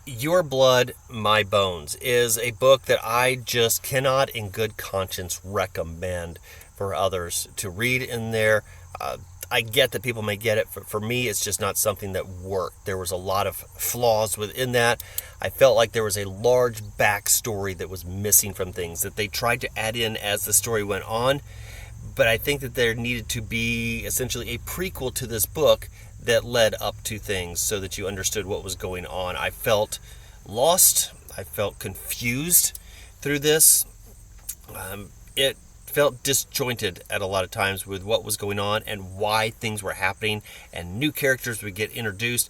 Your Blood, My Bones is a book that I just cannot in good conscience recommend for others to read in there. I get that people may get it. For me, it's just not something that worked. There was a lot of flaws within that. I felt like there was a large backstory that was missing from things that they tried to add in as the story went on. But I think that there needed to be essentially a prequel to this book that led up to things so that you understood what was going on. I felt lost. I felt confused through this. It felt disjointed at a lot of times with what was going on and why things were happening, and new characters would get introduced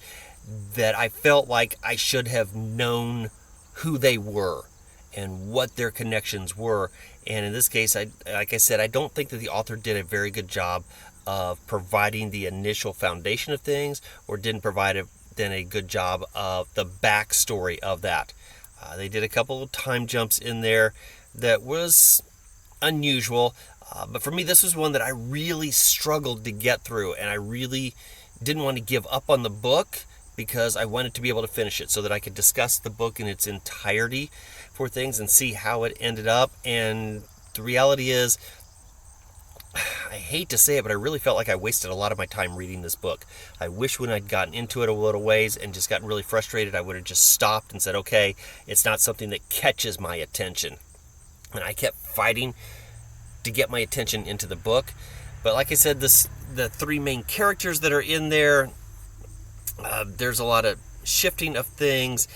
that I felt like I should have known who they were and what their connections were. And in this case, like I said, I don't think that the author did a very good job of providing the initial foundation of things, or didn't provide a good job of the backstory of that. They did a couple of time jumps in there that was unusual, but for me, this was one that I really struggled to get through, and I really didn't want to give up on the book because I wanted to be able to finish it so that I could discuss the book in its entirety for things and see how it ended up. And the reality is, I hate to say it, but I really felt like I wasted a lot of my time reading this book. I wish when I'd gotten into it a little ways and just gotten really frustrated, I would have just stopped and said, okay, it's not something that catches my attention. And I kept fighting to get my attention into the book. But like I said, the three main characters that are in there, there's a lot of shifting of things.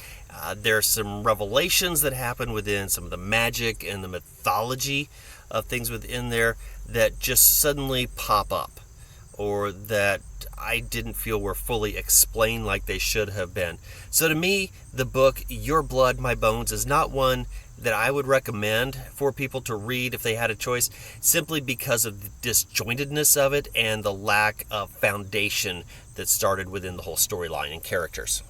There's some revelations that happen within some of the magic and the mythology of things within there that just suddenly pop up, or that I didn't feel were fully explained like they should have been. So to me, the book Your Blood, My Bones is not one that I would recommend for people to read if they had a choice, simply because of the disjointedness of it and the lack of foundation that started within the whole storyline and characters.